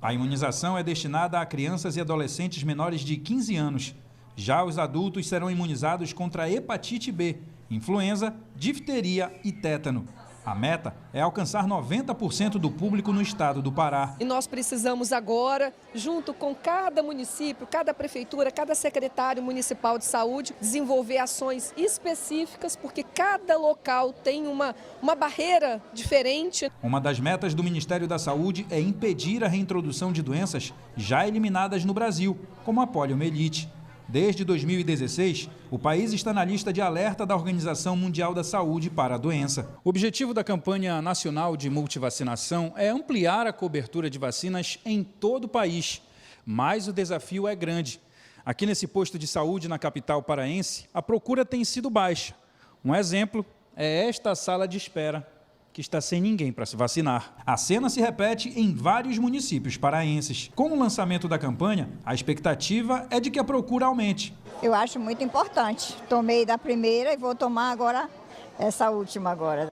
Speaker 17: A imunização é destinada a crianças e adolescentes menores de 15 anos. Já os adultos serão imunizados contra a hepatite B, influenza, difteria e tétano. A meta é alcançar 90% do público no estado do Pará.
Speaker 4: E nós precisamos agora, junto com cada município, cada prefeitura, cada secretário municipal de saúde, desenvolver ações específicas, porque cada local tem uma barreira diferente.
Speaker 17: Uma das metas do Ministério da Saúde é impedir a reintrodução de doenças já eliminadas no Brasil, como a poliomielite. Desde 2016, o país está na lista de alerta da Organização Mundial da Saúde para a doença. O objetivo da campanha nacional de multivacinação é ampliar a cobertura de vacinas em todo o país, mas o desafio é grande. Aqui nesse posto de saúde na capital paraense, a procura tem sido baixa. Um exemplo é esta sala de espera, que está sem ninguém para se vacinar. A cena se repete em vários municípios paraenses. Com o lançamento da campanha, a expectativa é de que a procura aumente.
Speaker 18: Eu acho muito importante. Tomei da primeira e vou tomar agora essa última agora.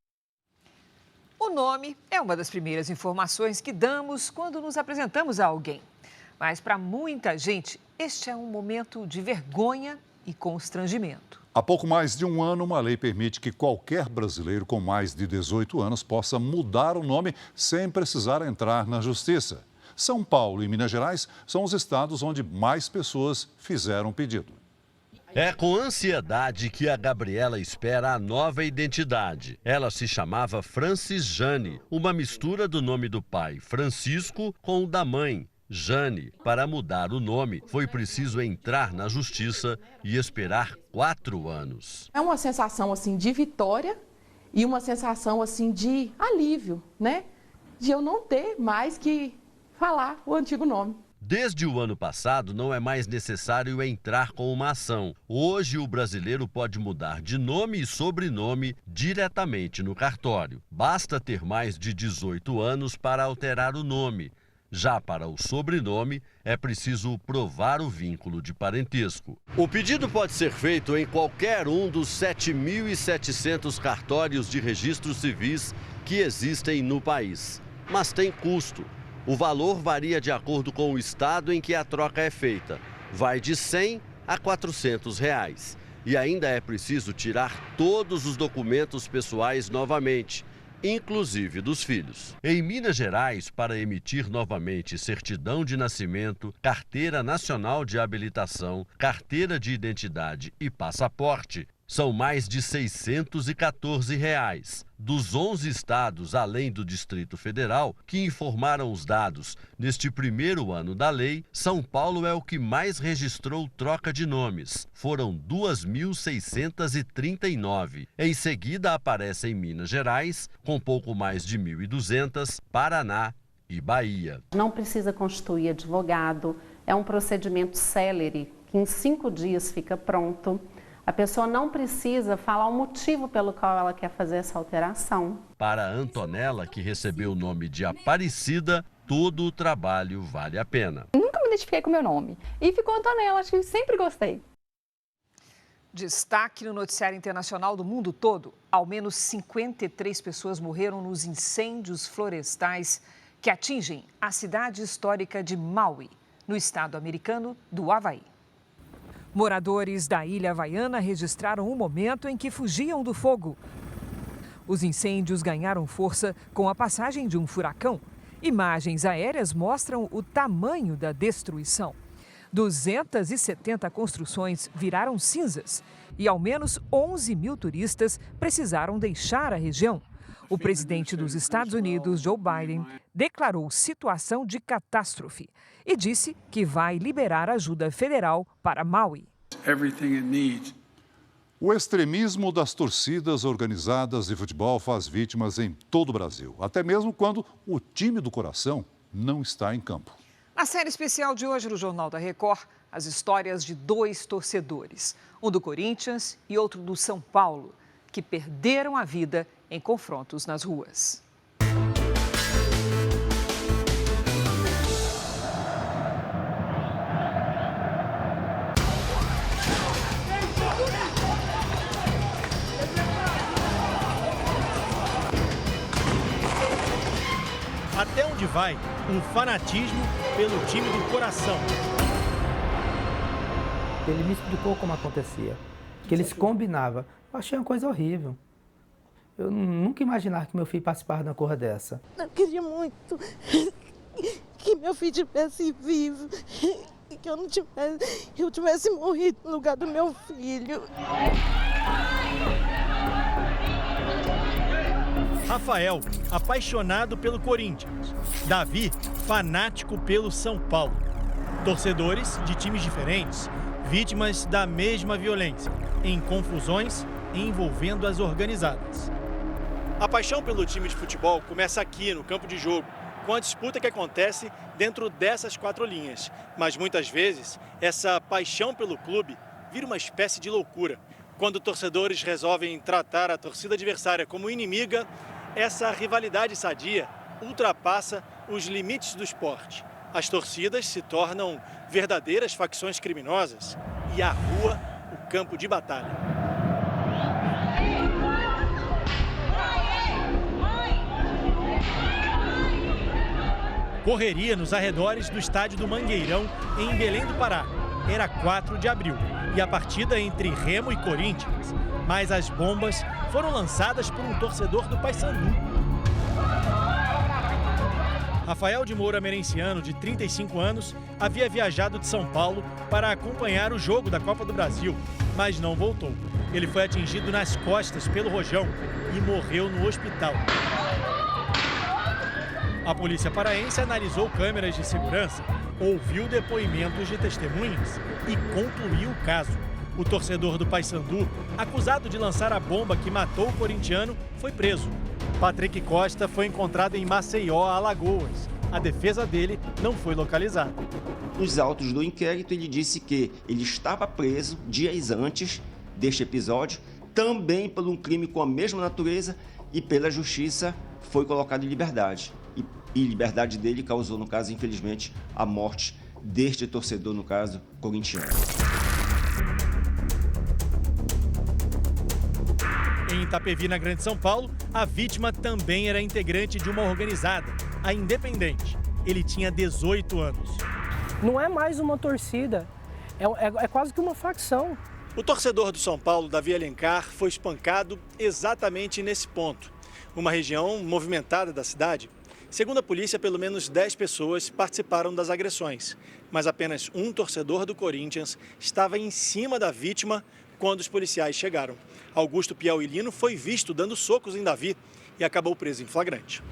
Speaker 3: O nome é uma das primeiras informações que damos quando nos apresentamos a alguém. Mas para muita gente, este é um momento de vergonha e constrangimento.
Speaker 2: Há pouco mais de um ano, uma lei permite que qualquer brasileiro com mais de 18 anos possa mudar o nome sem precisar entrar na justiça. São Paulo e Minas Gerais são os estados onde mais pessoas fizeram pedido.
Speaker 19: É com ansiedade que a Gabriela espera a nova identidade. Ela se chamava Francis Jane, uma mistura do nome do pai, Francisco, com o da mãe, Jane. Para mudar o nome, foi preciso entrar na justiça e esperar 4 anos.
Speaker 20: É uma sensação assim de vitória e uma sensação assim de alívio, né? De eu não ter mais que falar o antigo nome.
Speaker 19: Desde o ano passado, não é mais necessário entrar com uma ação. Hoje, o brasileiro pode mudar de nome e sobrenome diretamente no cartório. Basta ter mais de 18 anos para alterar o nome. Já para o sobrenome, é preciso provar o vínculo de parentesco. O pedido pode ser feito em qualquer um dos 7.700 cartórios de registros civis que existem no país. Mas tem custo. O valor varia de acordo com o estado em que a troca é feita. Vai de R$ 100 a R$ 400. E ainda é preciso tirar todos os documentos pessoais novamente, inclusive dos filhos. Em Minas Gerais, para emitir novamente certidão de nascimento, carteira nacional de habilitação, carteira de identidade e passaporte, são mais de R$ 614. Dos 11 estados, além do Distrito Federal, que informaram os dados neste primeiro ano da lei, São Paulo é o que mais registrou troca de nomes. Foram 2.639. Em seguida aparecem Minas Gerais, com pouco mais de 1.200, Paraná e Bahia.
Speaker 22: Não precisa constituir advogado, é um procedimento célere, que em 5 dias fica pronto. A pessoa não precisa falar o motivo pelo qual ela quer fazer essa alteração.
Speaker 19: Para a Antonella, que recebeu o nome de Aparecida, todo o trabalho vale a pena.
Speaker 26: Nunca me identifiquei com o meu nome. E ficou Antonella, acho que sempre gostei.
Speaker 3: Destaque no noticiário internacional do mundo todo. Ao menos 53 pessoas morreram nos incêndios florestais que atingem a cidade histórica de Maui, no estado americano do Havaí. Moradores da ilha havaiana registraram o momento em que fugiam do fogo. Os incêndios ganharam força com a passagem de um furacão. Imagens aéreas mostram o tamanho da destruição. 270 construções viraram cinzas e ao menos 11 mil turistas precisaram deixar a região. O presidente dos Estados Unidos, Joe Biden, declarou situação de catástrofe e disse que vai liberar ajuda federal para Maui.
Speaker 2: O extremismo das torcidas organizadas de futebol faz vítimas em todo o Brasil, até mesmo quando o time do coração não está em campo.
Speaker 3: Na série especial de hoje do Jornal da Record, as histórias de 2 torcedores, um do Corinthians e outro do São Paulo, que perderam a vida em confrontos nas ruas.
Speaker 9: onde vai o fanatismo pelo time do coração.
Speaker 1: Ele me explicou como acontecia, que eles combinavam. Eu achei uma coisa horrível. Eu nunca imaginava que meu filho participasse de uma coisa dessa.
Speaker 5: Eu queria muito que meu filho estivesse vivo e que eu tivesse morrido no lugar do meu filho.
Speaker 9: Rafael, apaixonado pelo Corinthians. Davi, fanático pelo São Paulo. Torcedores de times diferentes, vítimas da mesma violência, em confusões envolvendo as organizadas. A paixão pelo time de futebol começa aqui, no campo de jogo, com a disputa que acontece dentro dessas 4 linhas. Mas muitas vezes, essa paixão pelo clube vira uma espécie de loucura. Quando torcedores resolvem tratar a torcida adversária como inimiga, essa rivalidade sadia ultrapassa os limites do esporte. As torcidas se tornam verdadeiras facções criminosas e a rua o campo de batalha. Correria nos arredores do estádio do Mangueirão, em Belém do Pará. Era 4 de abril e a partida entre Remo e Corinthians. Mas as bombas foram lançadas por um torcedor do Paysandu. Rafael de Moura Merenciano, de 35 anos, havia viajado de São Paulo para acompanhar o jogo da Copa do Brasil, mas não voltou. Ele foi atingido nas costas pelo rojão e morreu no hospital. A polícia paraense analisou câmeras de segurança, ouviu depoimentos de testemunhas e concluiu o caso. O torcedor do Paysandu, acusado de lançar a bomba que matou o corintiano, foi preso. Patrick Costa foi encontrado em Maceió, Alagoas. A defesa dele não foi localizada.
Speaker 6: Nos autos do inquérito, ele disse que ele estava preso dias antes deste episódio, também por um crime com a mesma natureza, e pela justiça foi colocado em liberdade. E liberdade dele causou, no caso, infelizmente, a morte deste torcedor, no caso, corintiano.
Speaker 9: Em Itapevi, na Grande São Paulo, a vítima também era integrante de uma organizada, a Independente. Ele tinha 18 anos.
Speaker 21: Não é mais uma torcida, é quase que uma facção.
Speaker 9: O torcedor do São Paulo, Davi Alencar, foi espancado exatamente nesse ponto. Uma região movimentada da cidade. Segundo a polícia, pelo menos 10 pessoas participaram das agressões, mas apenas um torcedor do Corinthians estava em cima da vítima quando os policiais chegaram. Augusto Piauilino foi visto dando socos em Davi e acabou preso em flagrante.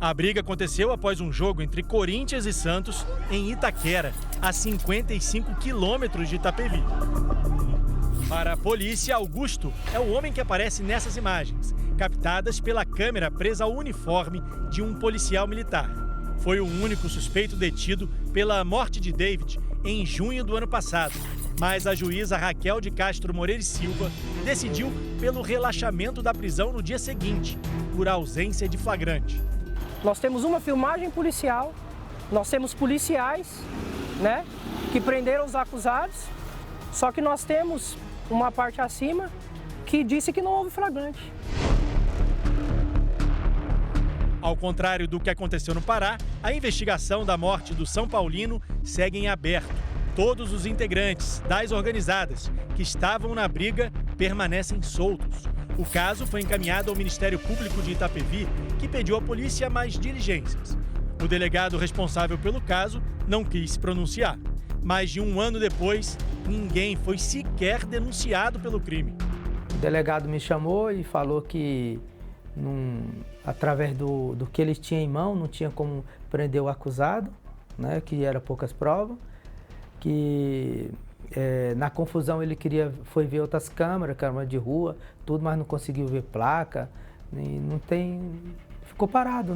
Speaker 9: A briga aconteceu após um jogo entre Corinthians e Santos em Itaquera, a 55 quilômetros de Itapevi. Para a polícia, Augusto é o homem que aparece nessas imagens, captadas pela câmera presa ao uniforme de um policial militar. Foi o único suspeito detido pela morte de David em junho do ano passado. Mas a juíza Raquel de Castro Moreira e Silva decidiu pelo relaxamento da prisão no dia seguinte, por ausência de flagrante.
Speaker 21: Nós temos uma filmagem policial, nós temos policiais, que prenderam os acusados, só que nós temos uma parte acima que disse que não houve flagrante.
Speaker 9: Ao contrário do que aconteceu no Pará, a investigação da morte do São Paulino segue em aberto. Todos os integrantes das organizadas que estavam na briga permanecem soltos. O caso foi encaminhado ao Ministério Público de Itapevi, que pediu à polícia mais diligências. O delegado responsável pelo caso não quis se pronunciar. Mais de um ano depois, ninguém foi sequer denunciado pelo crime.
Speaker 1: O delegado me chamou e falou que, através do que ele tinha em mão, não tinha como prender o acusado, que era poucas provas, que na confusão ele foi ver outras câmeras de rua, tudo, mas não conseguiu ver placa, e ficou parado,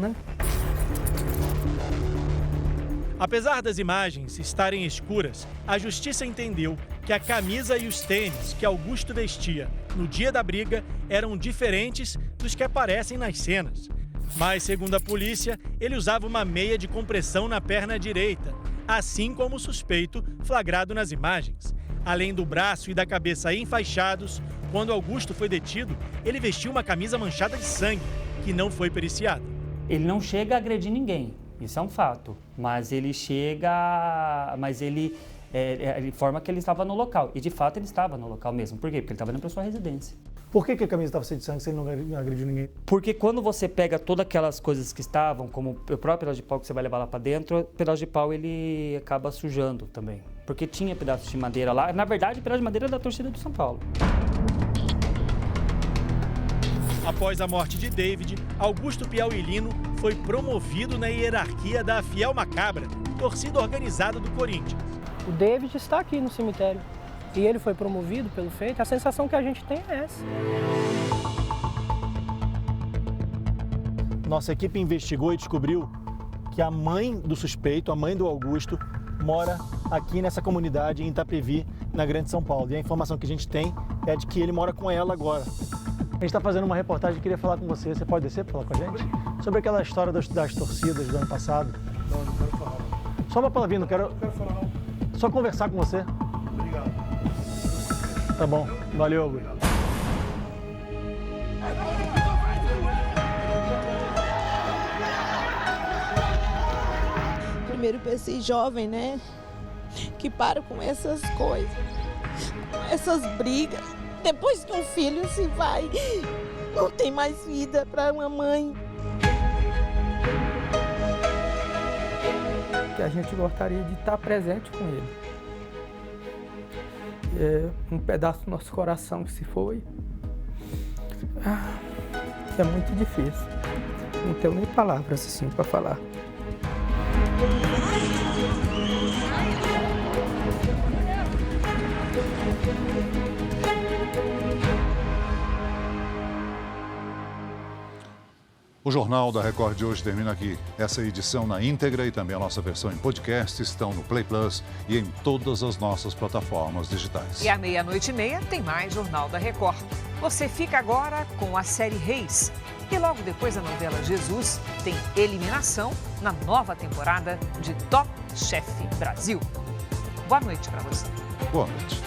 Speaker 9: Apesar das imagens estarem escuras, a justiça entendeu que a camisa e os tênis que Augusto vestia no dia da briga eram diferentes dos que aparecem nas cenas. Mas, segundo a polícia, ele usava uma meia de compressão na perna direita, assim como o suspeito flagrado nas imagens. Além do braço e da cabeça enfaixados, Quando Augusto foi detido, ele vestiu uma camisa manchada de sangue, que não foi periciada.
Speaker 8: Ele não chega a agredir ninguém, isso é um fato, mas ele informa que ele estava no local, e de fato ele estava no local mesmo. Por quê? Porque ele estava indo para sua residência.
Speaker 10: Por que a camisa estava cheia de sangue se ele não agrediu ninguém?
Speaker 8: Porque quando você pega todas aquelas coisas que estavam, como o próprio pedaço de pau que você vai levar lá para dentro, o pedaço de pau ele acaba sujando também. Porque tinha pedaços de madeira lá, na verdade o pedaço de madeira é da torcida do São Paulo.
Speaker 9: Após a morte de David, Augusto Piauí Lino foi promovido na hierarquia da Fiel Macabra, torcida organizada do Corinthians.
Speaker 21: O David está aqui no cemitério e ele foi promovido pelo feito. A sensação que a gente tem é essa.
Speaker 10: Nossa equipe investigou e descobriu que a mãe do suspeito, a mãe do Augusto, mora aqui nessa comunidade em Itapevi, na Grande São Paulo. E a informação que a gente tem é de que ele mora com ela agora. A gente está fazendo uma reportagem e queria falar com você. Você pode descer para falar com a gente? Sobre aquela história das torcidas do ano passado. Não quero falar. Só uma palavrinha, não quero falar não. Só conversar com você. Obrigado. Tá bom, valeu, Augusto.
Speaker 5: Primeiro para esse jovem, né, que para com essas coisas, com essas brigas. Depois que um filho se vai, não tem mais vida para uma mãe.
Speaker 1: Que a gente gostaria de estar presente com ele. É um pedaço do nosso coração que se foi. É muito difícil. Não tenho nem palavras assim para falar.
Speaker 2: O Jornal da Record de hoje termina aqui. Essa edição na íntegra e também a nossa versão em podcast estão no Play Plus e em todas as nossas plataformas digitais.
Speaker 3: E à 00:30 tem mais Jornal da Record. Você fica agora com a série Reis. E logo depois da novela Jesus, tem eliminação na nova temporada de Top Chef Brasil. Boa noite para você.
Speaker 2: Boa noite.